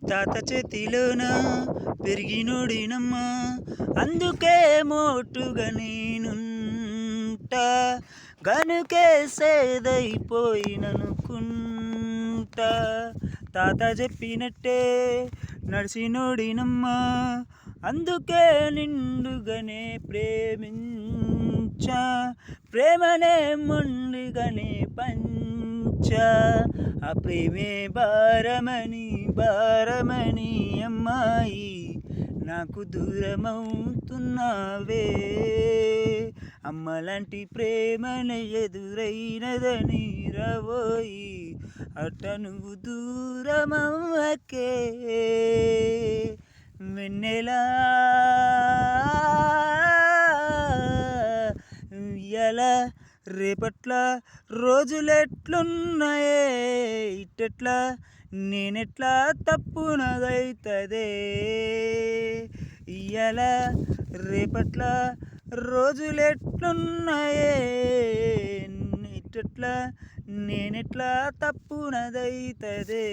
తాత చేతిలోన పెరిగినోడినమ్మా, అందుకే మోటుగా నేనుంటా, గనుకే సేదైపోయిననుకుంటా. తాత చెప్పినట్టే నడిసినోడినమ్మా, అందుకే నిండుగానే ప్రేమించా, ప్రేమనే మొండిగానే పంచా. ఆ ప్రేమే భారమని భారమని అమ్మాయి నాకు దూరమవుతున్నావే, అమ్మలాంటి ప్రేమనే ఎదురైనదని రావోయి, అట్ట నువ్వు దూరమవ్వకే. వెన్నెలా ఇయ్యాల రేపట్ల రోజులెట్లున్నాయే, ఇట్టెట్లా నేనెట్లా తప్పునదైతదే. ఇయ్యాల రేపట్ల రోజులెట్లున్నాయే, ఇట్టెట్లా నేనెట్లా తప్పునదైతదే.